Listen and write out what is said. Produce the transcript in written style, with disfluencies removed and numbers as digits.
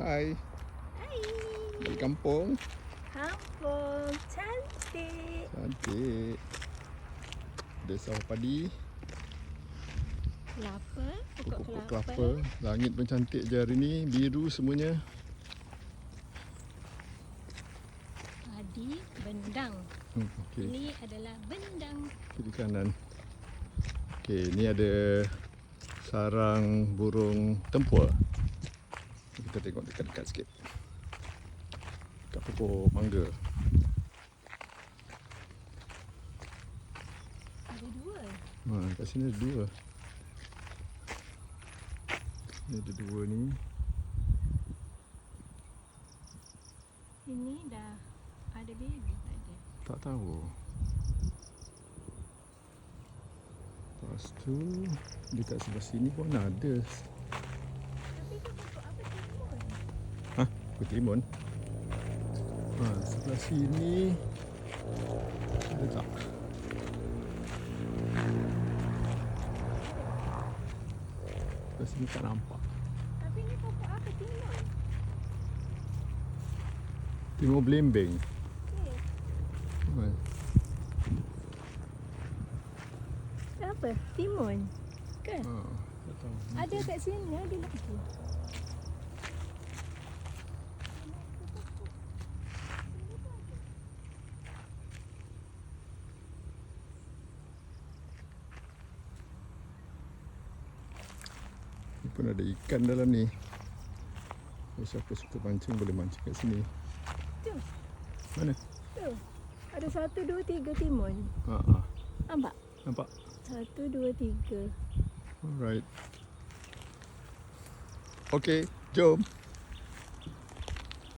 Hai, Hai. balik kampung. Kampung cantik. Cantik. Ada sawah padi, Kelapa, pokok kelapa. Langit pun cantik je hari ni, biru semuanya. Padi bendang. Okey, Ini adalah bendang. kiri kanan. Okey, ni ada sarang burung tempur. Kita tengok dekat-dekat sikit. Kat pokok mangga. Ada dua. Kat sini ada dua. Ni ada dua ni. Ini dah ada baby tak ada? Tak tahu. Lepas tu dekat sebelah sini pun ada. Tapi tu pokok apa timun? Hah? Kutimun. Sebelah sini ada tak? Sebelah sini tak nampak. Tapi ni pokok apa timun? Timur Belembeng. Okey. Apa? Timun? Kan? Tak tahu. Ada kat sini, ada lagi. Ni pun ada ikan dalam ni. Kalau siapa suka mancing boleh mancing kat sini. Tu, Mana? tu. Ada 1, 2, 3 timun. Nampak? Nampak? 1, 2, 3. Alright. Okey, jom.